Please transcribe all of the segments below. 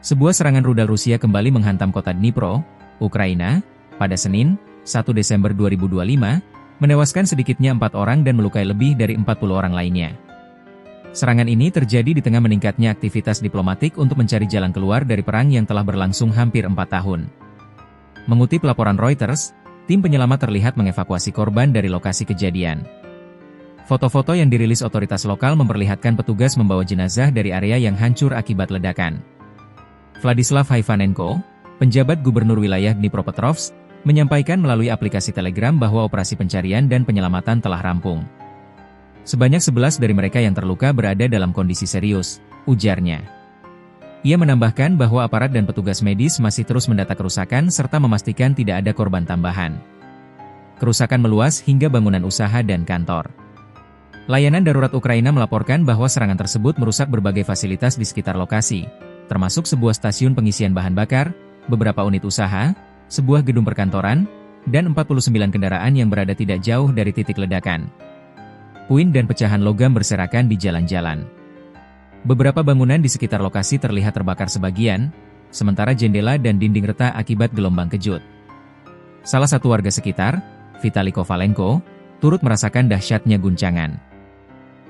Sebuah serangan rudal Rusia kembali menghantam kota Dnipro, Ukraina, pada Senin, 1 Desember 2025, menewaskan sedikitnya 4 orang dan melukai lebih dari 40 orang lainnya. Serangan ini terjadi di tengah meningkatnya aktivitas diplomatik untuk mencari jalan keluar dari perang yang telah berlangsung hampir 4 tahun. Mengutip laporan Reuters, tim penyelamat terlihat mengevakuasi korban dari lokasi kejadian. Foto-foto yang dirilis otoritas lokal memperlihatkan petugas membawa jenazah dari area yang hancur akibat ledakan. Vladislav Hayvanenko, penjabat gubernur wilayah Dnipropetrovsk, menyampaikan melalui aplikasi Telegram bahwa operasi pencarian dan penyelamatan telah rampung. Sebanyak 11 dari mereka yang terluka berada dalam kondisi serius, ujarnya. Ia menambahkan bahwa aparat dan petugas medis masih terus mendata kerusakan serta memastikan tidak ada korban tambahan. Kerusakan meluas hingga bangunan usaha dan kantor. Layanan darurat Ukraina melaporkan bahwa serangan tersebut merusak berbagai fasilitas di sekitar lokasi, termasuk sebuah stasiun pengisian bahan bakar, beberapa unit usaha, sebuah gedung perkantoran, dan 49 kendaraan yang berada tidak jauh dari titik ledakan. Puing dan pecahan logam berserakan di jalan-jalan. Beberapa bangunan di sekitar lokasi terlihat terbakar sebagian, sementara jendela dan dinding retak akibat gelombang kejut. Salah satu warga sekitar, Vitali Kovalenko, turut merasakan dahsyatnya guncangan.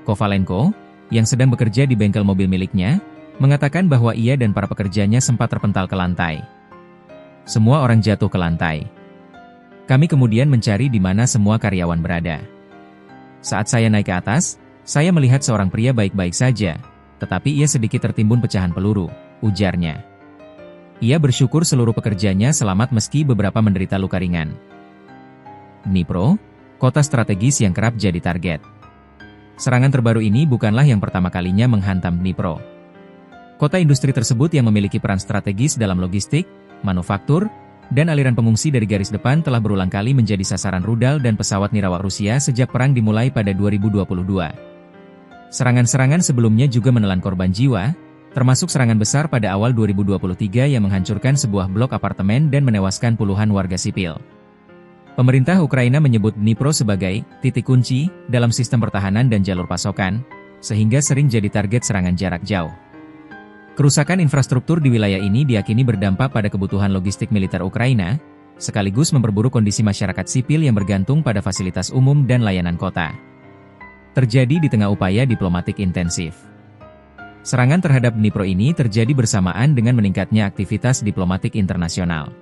Kovalenko, yang sedang bekerja di bengkel mobil miliknya, mengatakan bahwa ia dan para pekerjanya sempat terpental ke lantai. Semua orang jatuh ke lantai. Kami kemudian mencari di mana semua karyawan berada. Saat saya naik ke atas, saya melihat seorang pria baik-baik saja, tetapi ia sedikit tertimbun pecahan peluru, ujarnya. Ia bersyukur seluruh pekerjanya selamat meski beberapa menderita luka ringan. Dnipro, kota strategis yang kerap jadi target. Serangan terbaru ini bukanlah yang pertama kalinya menghantam Dnipro. Kota industri tersebut yang memiliki peran strategis dalam logistik, manufaktur, dan aliran pengungsi dari garis depan telah berulang kali menjadi sasaran rudal dan pesawat nirawak Rusia sejak perang dimulai pada 2022. Serangan-serangan sebelumnya juga menelan korban jiwa, termasuk serangan besar pada awal 2023 yang menghancurkan sebuah blok apartemen dan menewaskan puluhan warga sipil. Pemerintah Ukraina menyebut Dnipro sebagai titik kunci dalam sistem pertahanan dan jalur pasokan, sehingga sering jadi target serangan jarak jauh. Kerusakan infrastruktur di wilayah ini diyakini berdampak pada kebutuhan logistik militer Ukraina, sekaligus memperburuk kondisi masyarakat sipil yang bergantung pada fasilitas umum dan layanan kota. Terjadi di tengah upaya diplomatik intensif. Serangan terhadap Dnipro ini terjadi bersamaan dengan meningkatnya aktivitas diplomatik internasional.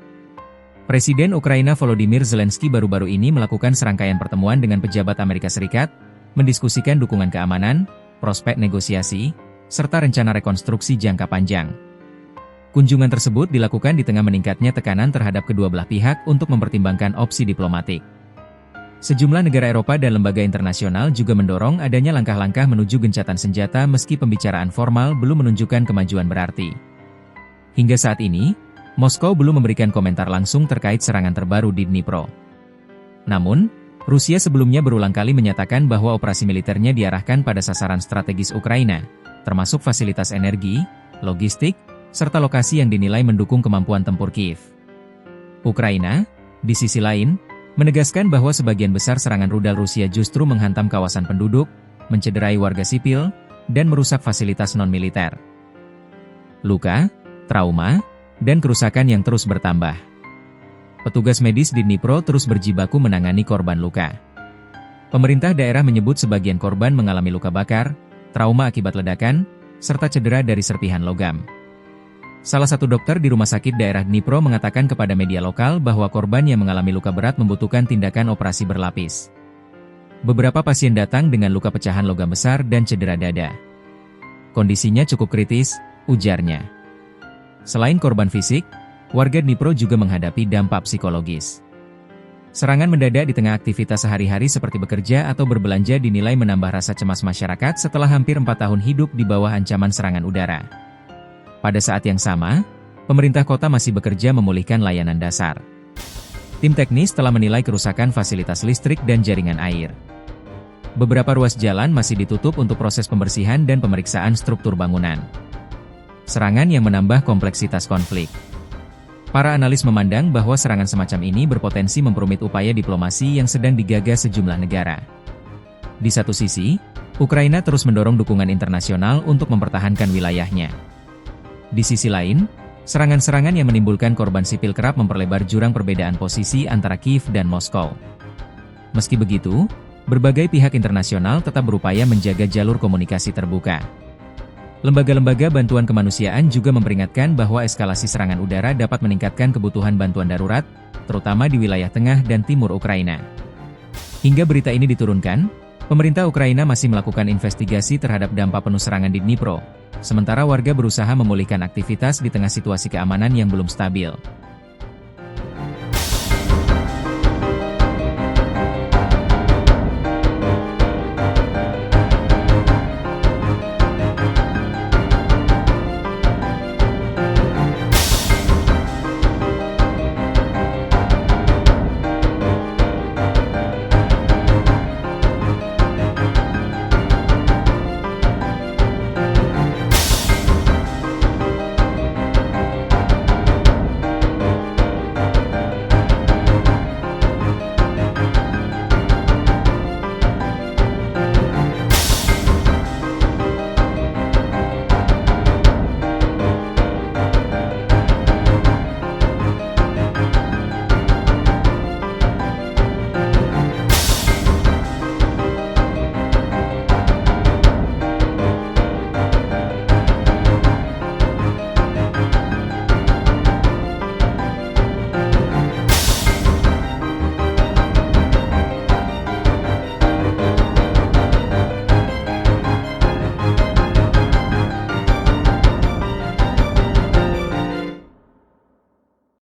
Presiden Ukraina Volodymyr Zelensky baru-baru ini melakukan serangkaian pertemuan dengan pejabat Amerika Serikat, mendiskusikan dukungan keamanan, prospek negosiasi, serta rencana rekonstruksi jangka panjang. Kunjungan tersebut dilakukan di tengah meningkatnya tekanan terhadap kedua belah pihak untuk mempertimbangkan opsi diplomatik. Sejumlah negara Eropa dan lembaga internasional juga mendorong adanya langkah-langkah menuju gencatan senjata meski pembicaraan formal belum menunjukkan kemajuan berarti. Hingga saat ini, Moskow belum memberikan komentar langsung terkait serangan terbaru di Dnipro. Namun, Rusia sebelumnya berulang kali menyatakan bahwa operasi militernya diarahkan pada sasaran strategis Ukraina, termasuk fasilitas energi, logistik, serta lokasi yang dinilai mendukung kemampuan tempur Kiev. Ukraina, di sisi lain, menegaskan bahwa sebagian besar serangan rudal Rusia justru menghantam kawasan penduduk, mencederai warga sipil, dan merusak fasilitas non-militer. Luka, trauma, dan kerusakan yang terus bertambah. Petugas medis di Dnipro terus berjibaku menangani korban luka. Pemerintah daerah menyebut sebagian korban mengalami luka bakar, trauma akibat ledakan, serta cedera dari serpihan logam. Salah satu dokter di rumah sakit daerah Dnipro mengatakan kepada media lokal bahwa korban yang mengalami luka berat membutuhkan tindakan operasi berlapis. Beberapa pasien datang dengan luka pecahan logam besar dan cedera dada. Kondisinya cukup kritis, ujarnya. Selain korban fisik, warga Dnipro juga menghadapi dampak psikologis. Serangan mendadak di tengah aktivitas sehari-hari seperti bekerja atau berbelanja dinilai menambah rasa cemas masyarakat setelah hampir 4 tahun hidup di bawah ancaman serangan udara. Pada saat yang sama, pemerintah kota masih bekerja memulihkan layanan dasar. Tim teknis telah menilai kerusakan fasilitas listrik dan jaringan air. Beberapa ruas jalan masih ditutup untuk proses pembersihan dan pemeriksaan struktur bangunan. Serangan yang menambah kompleksitas konflik. Para analis memandang bahwa serangan semacam ini berpotensi memperumit upaya diplomasi yang sedang digagas sejumlah negara. Di satu sisi, Ukraina terus mendorong dukungan internasional untuk mempertahankan wilayahnya. Di sisi lain, Serangan-serangan yang menimbulkan korban sipil kerap memperlebar jurang perbedaan posisi antara Kiev dan Moskow. Meski begitu, berbagai pihak internasional tetap berupaya menjaga jalur komunikasi terbuka. Lembaga-lembaga bantuan kemanusiaan juga memperingatkan bahwa eskalasi serangan udara dapat meningkatkan kebutuhan bantuan darurat, terutama di wilayah tengah dan timur Ukraina. Hingga berita ini diturunkan, pemerintah Ukraina masih melakukan investigasi terhadap dampak penuh serangan di Dnipro, sementara warga berusaha memulihkan aktivitas di tengah situasi keamanan yang belum stabil.